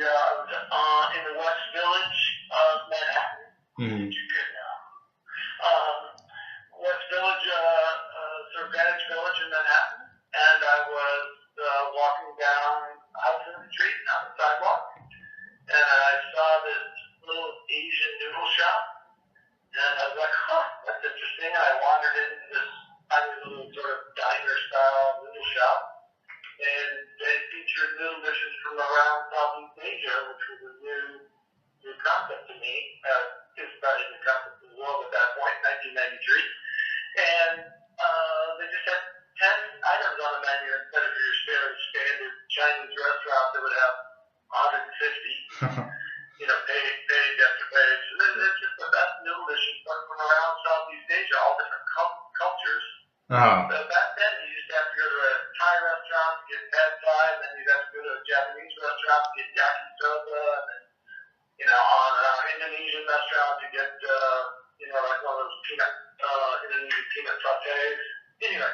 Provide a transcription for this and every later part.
I was in the West Village of Manhattan. Mm-hmm. West Village, sort of Greenwich Village in Manhattan, and I was walking down Hudson Street on the sidewalk, and I saw this little Asian noodle shop, and I was like, huh, that's interesting, and I wandered into this tiny little sort of diner-style noodle shop, and they featured noodle dishes from around Southeast Asia, which was a new concept to me. It's probably a new concept to the world at that point, 1993. And they just had 10 items on the menu instead of your standard Chinese restaurant that would have 150. Page after page. It's just the best noodle dishes from around Southeast Asia, all different cultures. So back then, you used to have to go to a Thai restaurant to get pad thai, and then you'd have to go to a Japanese restaurant to get yakisoba, and then, on an Indonesian restaurant to get, like one of those Indonesian peanut sautés. Anyway,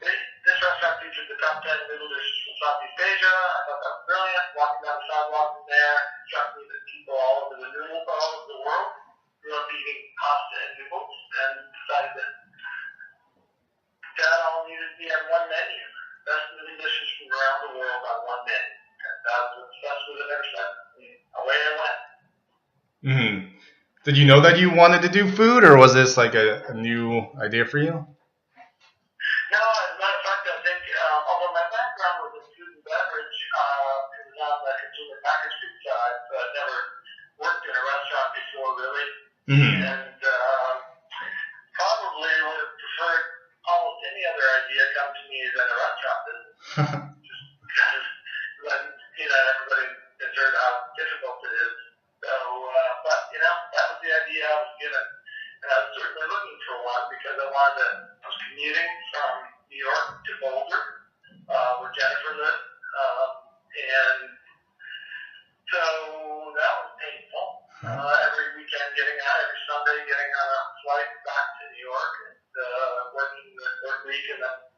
this restaurant featured the top 10 noodle dishes from Southeast Asia. I thought that was brilliant. Walking down the sidewalk from there, it struck me that people all over the noodle bowl of the world grew up eating pasta and noodles, and decided that all needed to be on one menu. Best noodle dishes from around the world on one menu. And I was obsessed with it ever since. Away I went. Mm-hmm. Did you know that you wanted to do food, or was this like a new idea for you? No, as a matter of fact, I think, although my background was in food and beverage, it was on the consumer packaged food side, so I'd never worked in a restaurant before, really. Mm-hmm. And probably would have preferred almost any other idea come to me than a restaurant business. Just because everybody has heard how difficult it is. So, but, that was the idea I was given. And I was certainly looking for one because I was commuting from New York to Boulder, where Jennifer lived. And so that was painful. Every weekend every Sunday getting on a flight back to New York and working the third week and then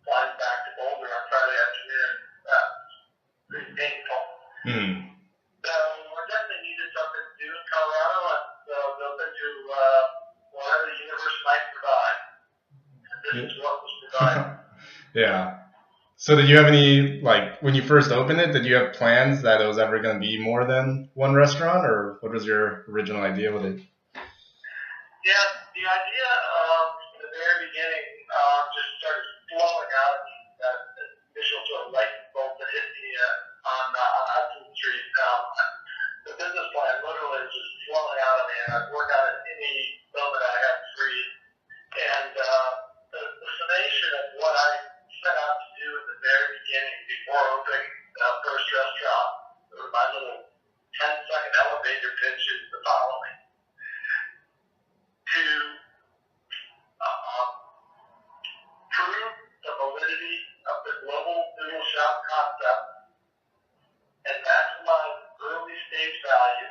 flying back to Boulder on Friday afternoon. That was pretty painful. Mm. So I definitely needed something to do in Colorado, and so I was open to whatever the universe might provide. And this is what was provided. Yeah. So did you have any, when you first opened it, did you have plans that it was ever going to be more than one restaurant, or what was your original idea with it? Yeah, the idea from the very beginning just started flowing out of me, that initial sort of light bulb that hit me on Hudson Street. The business plan literally was just flowing out of me, and I'd work on it any moment I had free. And the summation of what I set out to do at the very beginning, before opening the first restaurant, my little 10-second elevator pitch is the following: to prove the validity of the global noodle shop concept and maximize early stage value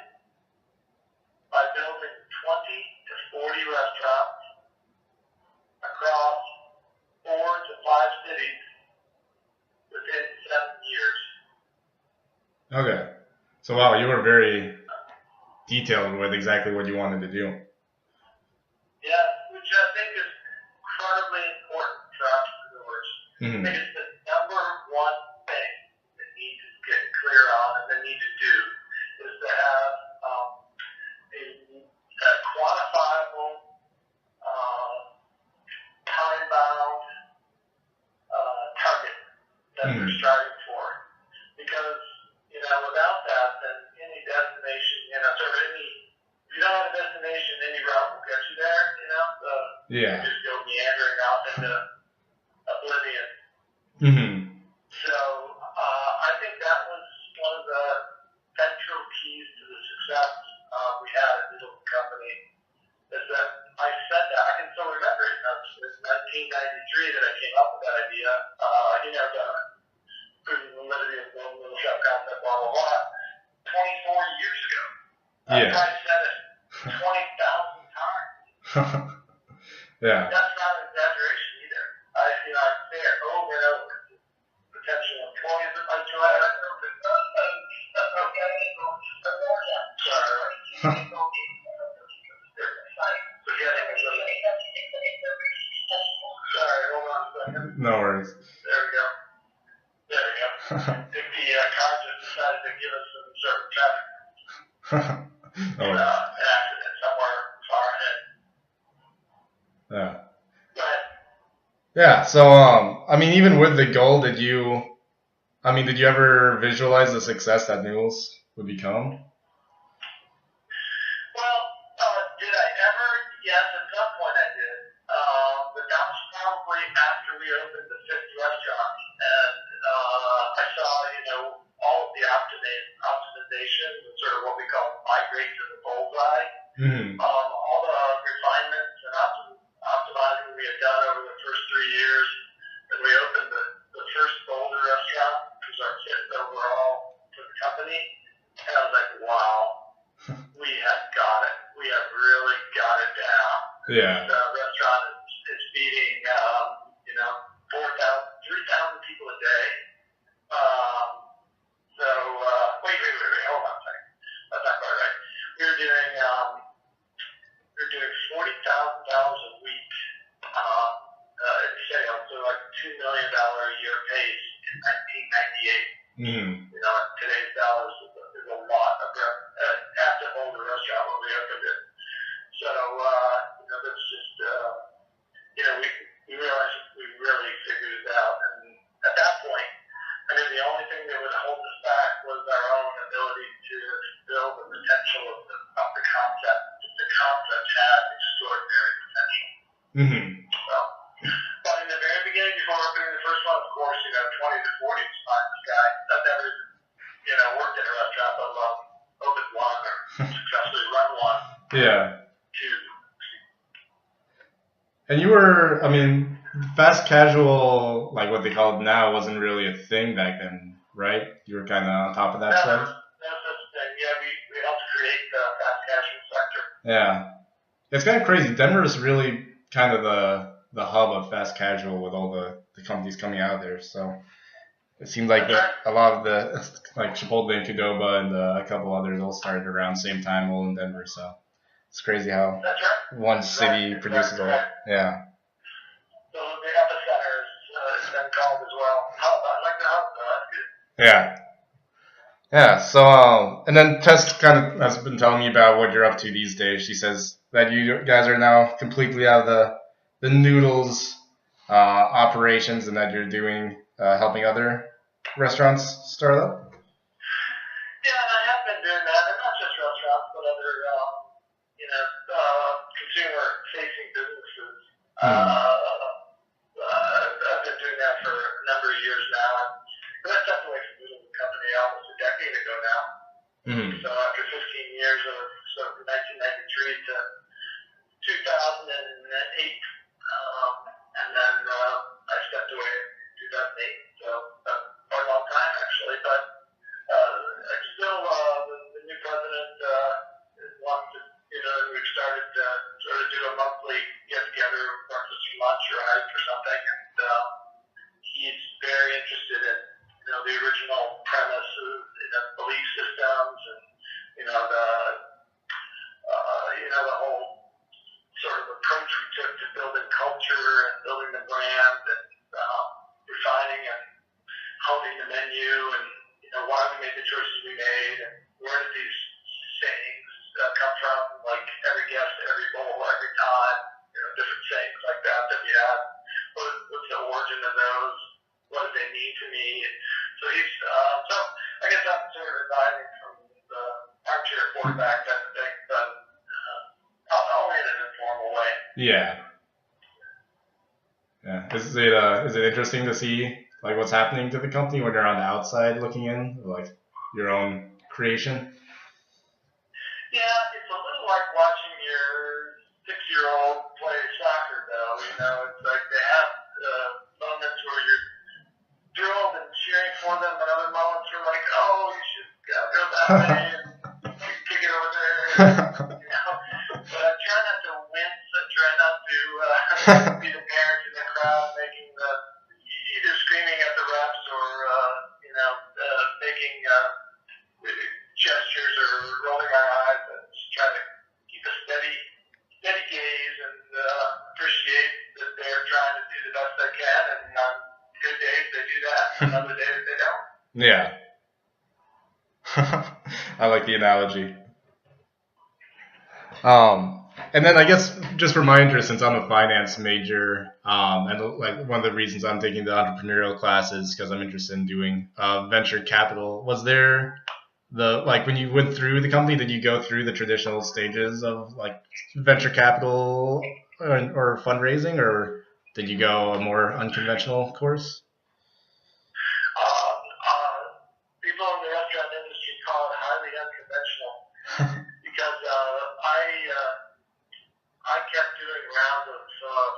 by building 20 to 40 restaurants across 4 to 5 cities within 7 years. Okay. So wow, you were very detailed with exactly what you wanted to do. Yeah, which I think is incredibly important for entrepreneurs. Mm-hmm. I think it's the number one thing they need to get clear on and they need to do is to have a quantifiable, time-bound target that they're striving for. Because, without that, then any destination, if you don't have a destination, any route will get you there, Yeah. You just go meandering out into oblivion. Mm-hmm. So, I think that was one of the central keys to the success we had at Noodle Company, is that I said that, I can still remember it, it was 1993 that I came up with that idea, the proving the validity of the little shop concept, blah, blah, blah, 24 years ago. I probably said it 20,000 times. Yeah. That's not an exaggeration either. I say it over and over. Potential employees at my joint. car just decided to give us some sort of traffic Oh, an accident somewhere far ahead. yeah. But Yeah. So, I mean, even with the goal, did you ever visualize the success that Noodles would become? well, did I ever? Yes, at some point I did. But that was probably after we opened the fifth restaurant, and I saw, all of the optimization, sort of what we call migrate to the bullseye. Mm-hmm. All the refinements and optimizing we had done over the first 3 years, and we opened the first Boulder restaurant, which was our fifth overall for the company, and I was like, wow, we have got it. We have really got it down. Yeah. The restaurant is feeding, 3,000 people a day. Wait, hold on a second. That's not quite right. We were doing $40,000 a week in sales, so like $2 million a year pace in 1998. Mm-hmm. In today's dollars is a lot of at the Boulder restaurant when we opened it. So that's just we realized we really figured it out, and at that point, I knew the only thing that would hold us back was our own ability to build the potential of the concept. The concept had extraordinary potential. Mm-hmm. So, but in the very beginning, before opening the first one, of course, 20 to 40 was fine. This guy, I've never, worked in a restaurant, let alone opened one or successfully run one. Yeah. Two. And you were, fast casual, like what they call it now, wasn't really a thing back then, right? You were kind of on top of that trend. That's the thing. Yeah, we helped create the fast casual sector. Yeah. It's kind of crazy. Denver is really kind of the hub of fast casual with all the companies coming out of there. So it seems like a lot of the, like Chipotle and Qdoba and a couple others all started around the same time, all in Denver. So it's crazy how one city produces all. Yeah. So the epicenter has been called as well. I like the hub, though. That's good. Yeah. Yeah. So, and then Tess kind of has been telling me about what you're up to these days. She says that you guys are now completely out of the noodles operations, and that you're doing helping other restaurants start up. Yeah, and I have been doing that, and not just restaurants, but other consumer-facing businesses. I've been doing that for a number of years now. I stepped away from the company almost a decade ago now. Mm-hmm. So after 15 years from 1993 to 2008, and then I stepped away in 2008. So quite a long time actually, but still the new president wants to, we've started to sort of do a monthly get-together, breakfast or lunch or hike or something, and he's very interested in the original premises, belief systems, and the whole sort of approach we took to building culture and building the brand and refining and honing the menu, and why we made the choices we made, and where did these sayings come from, like every guest, every bowl, every time, different sayings like that we had. What's the origin of those? What do they mean to me? So he's so I guess I'm sort of advising from the armchair quarterback type of thing, but only in an informal way. Yeah. Yeah. Is it interesting to see like what's happening to the company when you're on the outside looking in, like your own creation? Yeah, it's a little like watching your 6-year-old play soccer, though. It's like they have moments where you're thrilled and cheering for them, and other moments are like, oh, you should go that way and kick it over there. But I try not to wince. I try not to be the parent in the crowd making either screaming at the refs or making gestures or rolling my eyes, and just try to keep a steady gaze and appreciate that they're trying to do the best they can, and on good days they do that, and other days they don't. Yeah. I like the analogy. And then I guess just for my interest, since I'm a finance major, and like one of the reasons I'm taking the entrepreneurial class is because I'm interested in doing venture capital. Was there like when you went through the company, did you go through the traditional stages of like venture capital or fundraising, or did you go a more unconventional course? Uh, People in the restaurant industry call it highly unconventional because I kept doing rounds of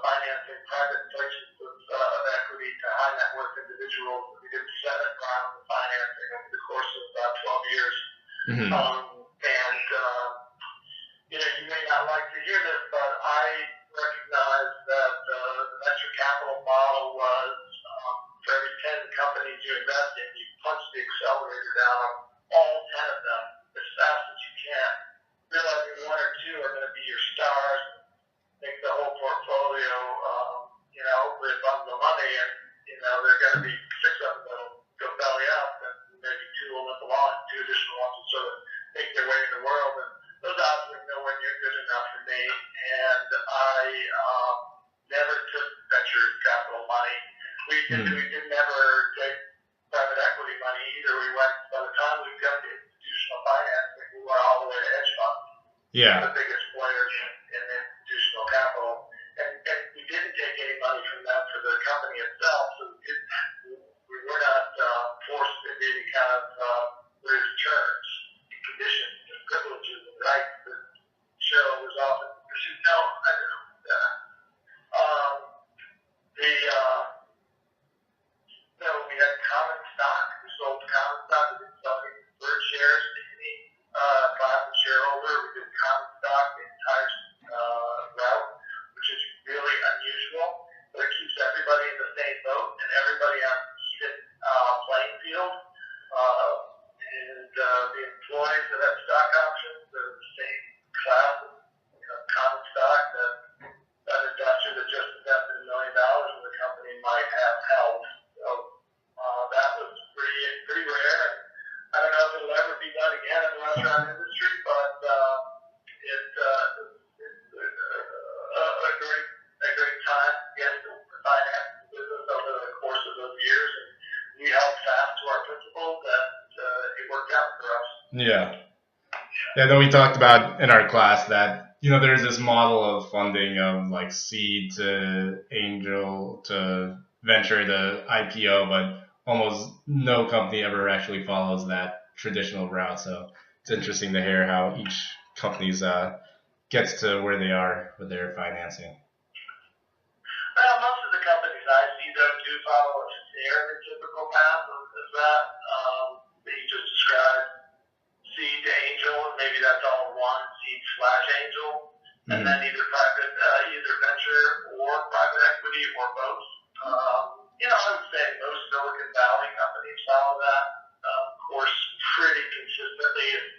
financing private placements of equity to high net worth individuals. We did 7 rounds of financing over the course of about 12 years. Mm-hmm. And you may not like to hear this, but I recognize that the venture capital model was for every 10 companies you invest in, you punch the accelerator down on all 10 of them as fast as you can. Realizing 1 or 2 are going to be your stars, make the whole portfolio, live on the money, and there are going to be 6 of them that'll go belly up, and maybe 2 will live along, 2 additional ones will sort of make their way in the world. And those odds were nowhere near good enough for me, and I never took venture capital money. We did never take private equity money either. We went, by the time we got the institutional financing, we went all the way to hedge funds. Yeah. The biggest players in institutional capital. And we didn't take any money from them for the company itself, so we were not forced into any kind of terms, conditions, and privileges and rights that shareholders often pursue. No, I don't know. We had common stock. We sold common stock. We didn't sell any preferred shares to any private shareholder. We did common stock the entire route, which is really unusual. But it keeps everybody in the same boat and everybody on an even playing field. And the employees that have stock options are the same class of common stock that an investor that just invested $1 million in the company might have held. So that was pretty rare. And I don't know if it'll ever be done again in the restaurant industry, but it's a great time to get to finance the business over the course of those years. And we held fast to our principles, and it worked out for us. Yeah. Yeah, then we talked about in our class that, there's this model of funding of like seed to angel to venture to IPO, but almost no company ever actually follows that traditional route. So it's interesting to hear how each company's gets to where they are with their financing. Well, most of the companies I see, though, do follow a fairly typical path of that you just described. Seed to angel, and maybe that's all in one, seed/angel, and then either venture or private equity or both. I would say most Silicon Valley companies follow that course pretty consistently. It's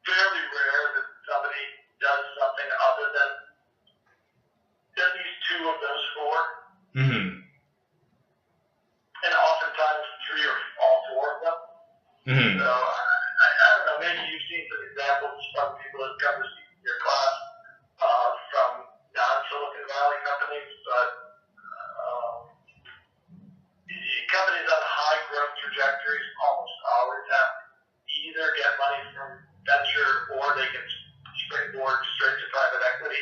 fairly rare that somebody does something other than at least 2 of those 4. Mm-hmm. And oftentimes 3 or all 4 of them. Mm-hmm. So I don't know, maybe you've seen some examples from people that come to your class from non-Silicon Valley companies, but companies on high growth trajectories almost always have to either get money from venture or they can springboard straight to private equity.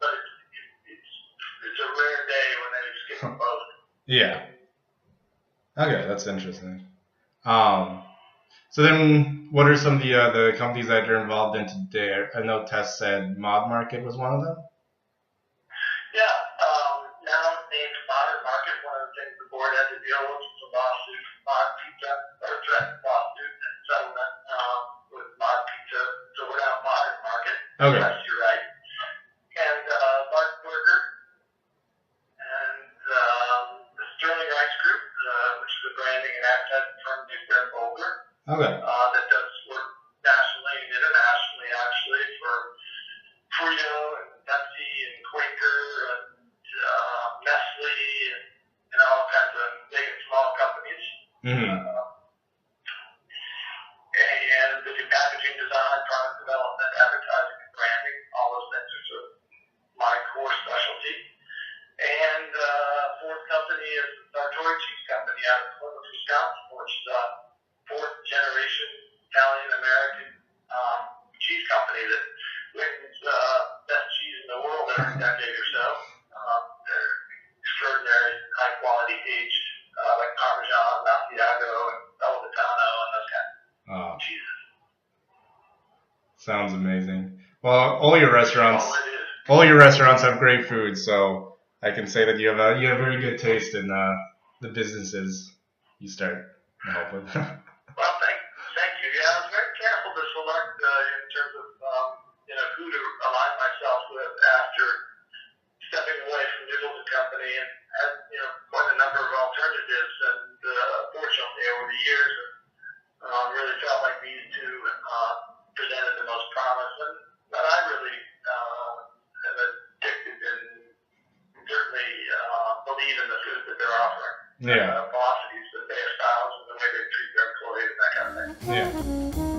But it's a rare day when they skip both. Yeah. Okay, that's interesting. So then, what are some of the companies that you're involved in today? I know Tess said Mod Market was one of them. Yeah, now it's named Modern Market. One of the things the board had to deal with was a lawsuit, Mod Pizza, or threatened lawsuit and settlement with Mod Pizza. So we're now Modern Market. Okay. Yes, you're right. And Mark Burger and the Sterling Rice Group, which is a branding and advertising firm based in Boulder. Okay. That does work nationally and internationally, actually, for Frito and Pepsi and Quaker and Nestle and all kinds of big and small companies. Mm-hmm. which is a fourth generation Italian American cheese company that wins best cheese in the world every decade or so. They're extraordinary, high quality aged, like Parmesan, Asiago, and Bellavitano, and those kind of cheeses. Sounds amazing. Well, all your restaurants have great food, so I can say that you have very good taste in the businesses you start to help with. Well, thank you. Yeah, I was very careful to select in terms of who to align myself with after stepping away from Nicholson Company, and had quite a number of alternatives. And fortunately, over the years, really felt like these two presented the most promise, and that I really am addicted and certainly believe in the food that they're offering. Yeah. The philosophies that they espouse and the way they treat their employees and that kind of thing. Yeah.